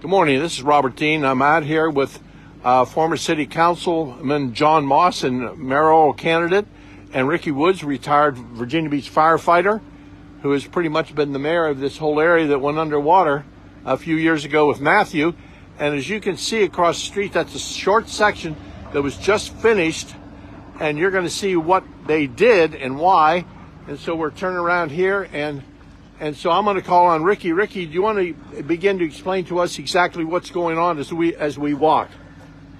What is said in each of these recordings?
Good morning. This is Robert Dean. I'm out here with former City Councilman John Moss and mayoral candidate, and Ricky Woods, retired Virginia Beach firefighter, who has pretty much been the mayor of this whole area that went underwater a few years ago with Matthew. And as you can see across the street, that's a short section that was just finished, and you're going to see what they did and why. And so we're turning around here, and so I'm going to call on Ricky. Ricky, do you want to begin to explain to us exactly what's going on as we walk?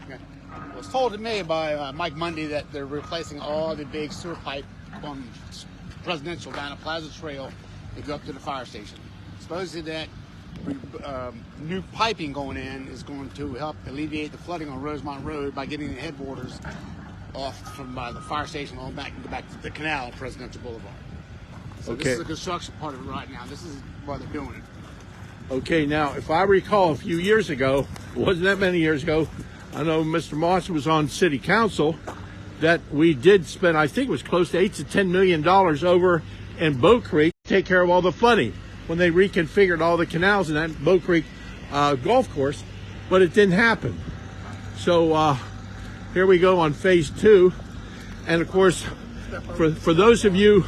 Okay. It was told to me by Mike Mundy that they're replacing all the big sewer pipe from Presidential down at Plaza Trail to go up to the fire station. Supposedly that new piping going in is going to help alleviate the flooding on Rosemont Road by getting the headwaters off from the fire station on back and go back to the canal on Presidential Boulevard. So okay. This is the construction part of it right now. This is why they're doing it. Okay, now, if I recall a few years ago, it wasn't that many years ago, I know Mr. Moss was on City Council, that we did spend, I think it was close to $8 to $10 million over in Bow Creek to take care of all the flooding when they reconfigured all the canals in that Bow Creek golf course, but it didn't happen. So here we go on phase 2. And of course, for those of you,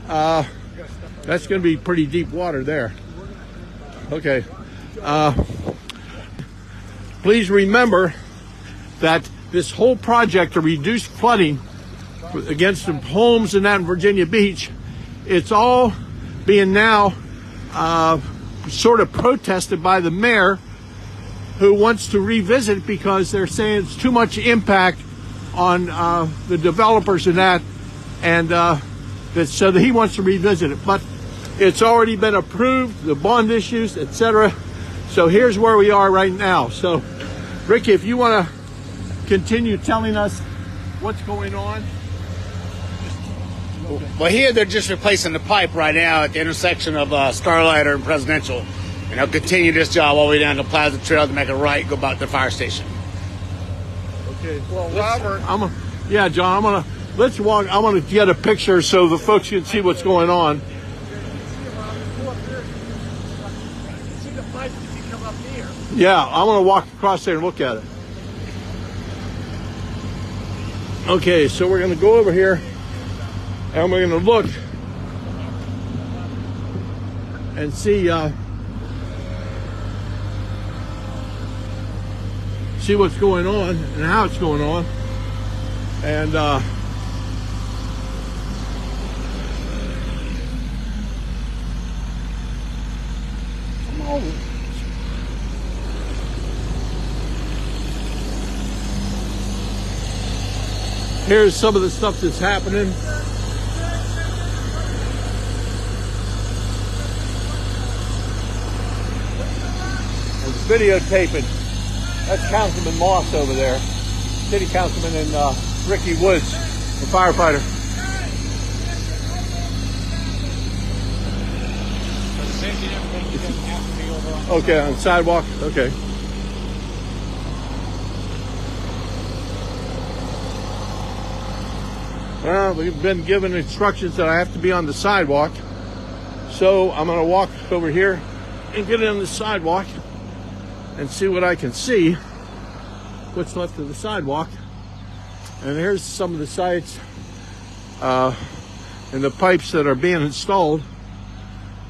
that's going to be pretty deep water there. Okay. Please remember that this whole project to reduce flooding against the homes and that in Virginia Beach, it's all being now sort of protested by the mayor, who wants to revisit it because they're saying it's too much impact on the developers and that, and so that he wants to revisit it. But it's already been approved, the bond issues, etc. So here's where we are right now. So, Ricky, if you want to continue telling us what's going on. Well, here they're just replacing the pipe right now at the intersection of Starlighter and Presidential. And they'll continue this job all the way down to Plaza Trail to make a right, go back to the fire station. Okay, well, Robert. John, let's walk. I want to get a picture so the folks can see what's going on. See the pipe if you come up here. Yeah, I want to walk across there and look at it. Okay, so we're going to go over here and we're going to look and see what's going on and how it's going on. And come on. Here's some of the stuff that's happening. It's videotaping. That's Councilman Moss over there, City Councilman, and Ricky Woods, the firefighter. Okay, on the sidewalk. Okay. Well, we've been given instructions that I have to be on the sidewalk, so I'm going to walk over here and get on the sidewalk and see what I can see, what's left of the sidewalk. And here's some of the sites and the pipes that are being installed,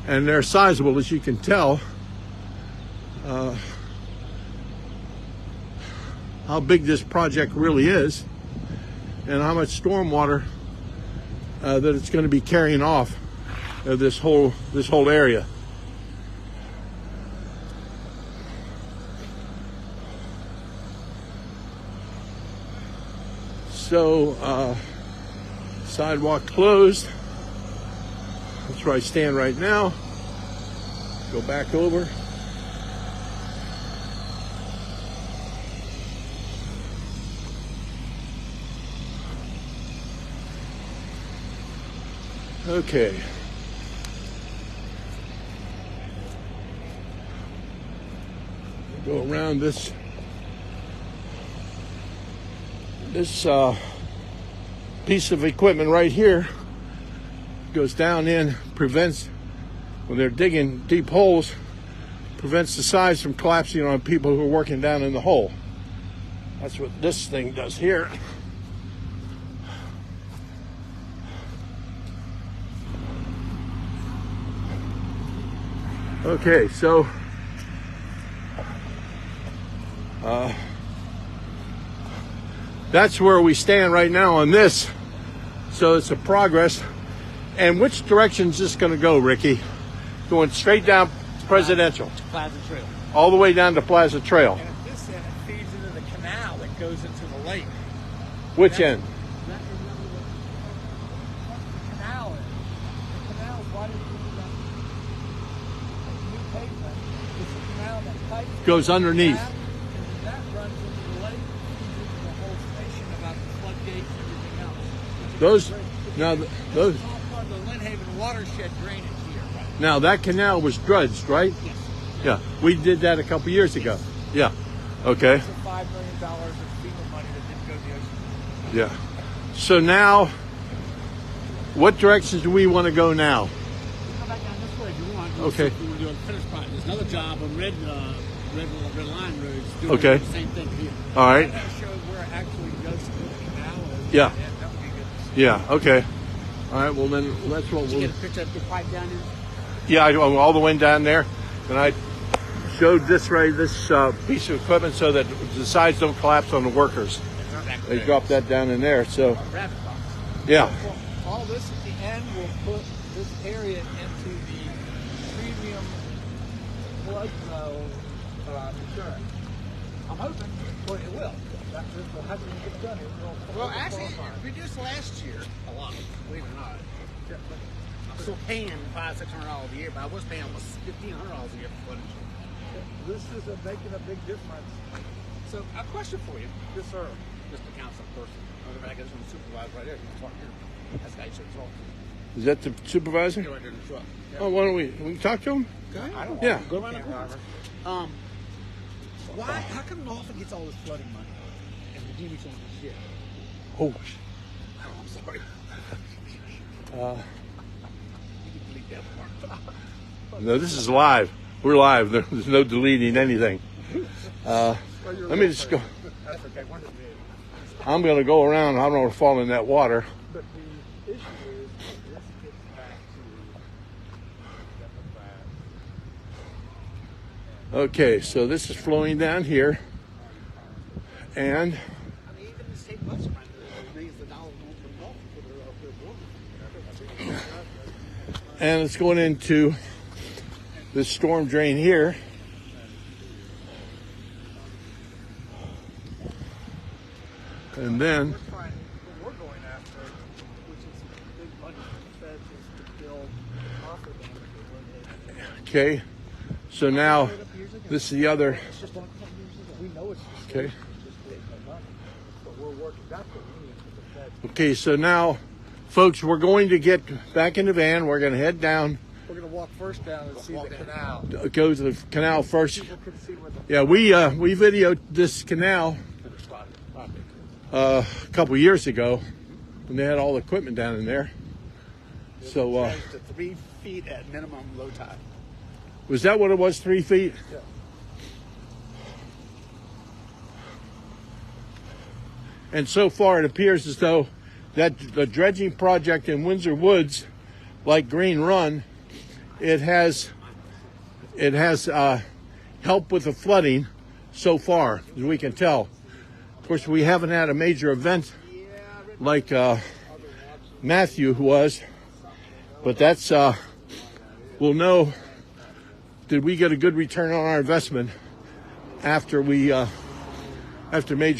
and they're sizable, as you can tell. How big this project really is and how much stormwater that it's going to be carrying off this whole area. So sidewalk closed. That's where I stand right now. Go back over. Okay. Go around this piece of equipment right here. Goes down in, prevents, when they're digging deep holes, prevents the sides from collapsing on people who are working down in the hole. That's what this thing does here. Okay, so that's where we stand right now on this. So it's a progress. And which direction is this going to go, Ricky? Going straight down Presidential. Plaza Trail. All the way down to Plaza Trail. And at this end, it feeds into the canal that goes into the lake. Which end? That is the canal is. The canal is right into the new pavement. It's a canal that pipes Goes underneath. And that runs into the lake, feeds into the whole station about the floodgates and everything else. Those, now those. It's all part of the Lynn Haven watershed drainage here. Right? Now that canal was dredged, right? Yes. Yeah, we did that a couple years ago. Yeah. Okay. It's $5 million of FEMA money that didn't go to the ocean. Yeah. So now, what directions do we want to go now? You come back down this way if you want. Okay. We want to do a finish project. There's another job on Red Line Roads doing Okay. the same thing here. All right. I'm going to show where it actually goes to the canal is. Yeah. That would be good. Yeah. Okay. All right. Well, then that's what Did you we'll. get a picture of the pipe down there? Yeah, I go all the way down there, and I showed this piece of equipment so that the sides don't collapse on the workers. They drop that down in there. So Rabbit box. yeah. Well, all this at the end will put this area into the premium flood zone insurance. I'm hoping, well, it will. That's just what hasn't been done. It will. Well, actually, it reduced last year a lot, believe it or not. I'm still paying $500-600 a year, but I was paying almost $1,500 a year for footage. This is making a big difference. So, a question for you, Yes, sir. Mr. Council person. I guess from the supervisor right there. You can talk here. That's the guy you should talk to. Is that the supervisor? Get right there in the truck. Oh, why don't we can talk to him? I don't Yeah. Go around the corner. Why? How come Norfolk gets all this flooding money and Virginia gets all this shit? Oh, Oh, I'm sorry. You can delete that part. no, this is live. We're live. There's no deleting anything. Let me just go. That's okay. One of the I'm going to go around. I don't want to fall in that water. But the issue is this gets back to Okay, so this is flowing down here, and I mean, even the state budget might be millions of dollars more for Norfolk for their building. and it's going into this storm drain here. And then, what we're going after, which is big money for the feds, is to build offer dams. okay, so now this is the other, It's just on we know it's okay. just big money, but we're working. That's what we need for the feds. Okay, so now, folks, we're going to get back in the van. We're going to head down, We're going to walk first down and see the canal. go to the canal first. People can see where the Yeah, we videoed this canal a couple years ago when they had all the equipment down in there. So Dredged to 3 feet at minimum low tide. was that what it was? 3 feet? Yeah. And so far, it appears as though that the dredging project in Windsor Woods, like Green Run, it has helped with the flooding so far, as we can tell. Of course, we haven't had a major event like Matthew was, but that's we'll know, did we get a good return on our investment after major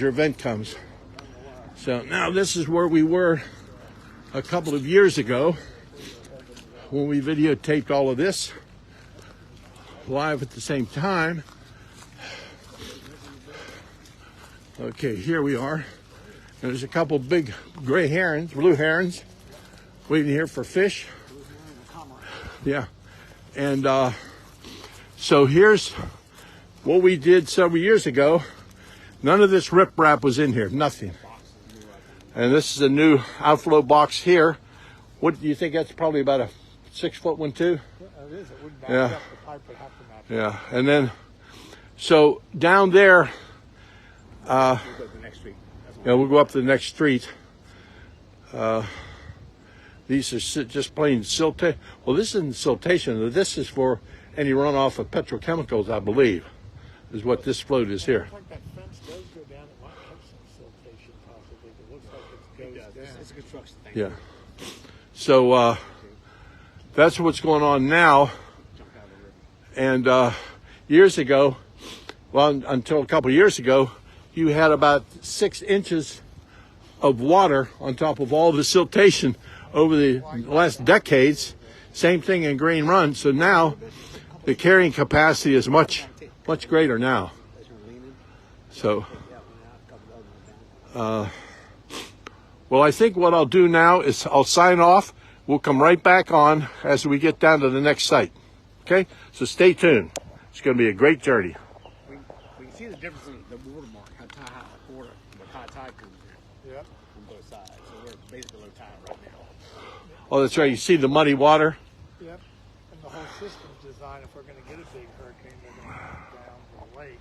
event comes. So now this is where we were a couple of years ago when we videotaped all of this live at the same time. Okay, here we are. And there's a couple big gray herons, blue herons, waiting here for fish. Yeah. And so here's what we did several years ago. None of this riprap was in here, nothing. And this is a new outflow box here. What do you think? That's probably about a 6-foot one too. It is. It would back Yeah. up. The pipe would have to match. Yeah, and then so down there, We'll go to the next street. That's yeah, we'll go up to the next street. These are just plain siltation. Well, this isn't siltation. This is for any runoff of petrochemicals, I believe, is what this float is here. Looks like that fence does go down. It might have some siltation possibly. It looks like it goes down. It's a construction thing. Yeah. So that's what's going on now. And years ago, well, until a couple years ago, you had about 6 inches of water on top of all the siltation over the last decades. Same thing in Green Run. So now the carrying capacity is much greater now. So, well, I think what I'll do now is I'll sign off. We'll come right back on as we get down to the next site. Okay? So stay tuned. It's going to be a great journey. We can see the difference in the watermark, how high tide comes in. Yep. On both sides. So we're basically low tide right now. Oh, that's right. You see the muddy water? Yep. And the whole system's designed, if we're going to get a big hurricane, they're going to come down to the lake.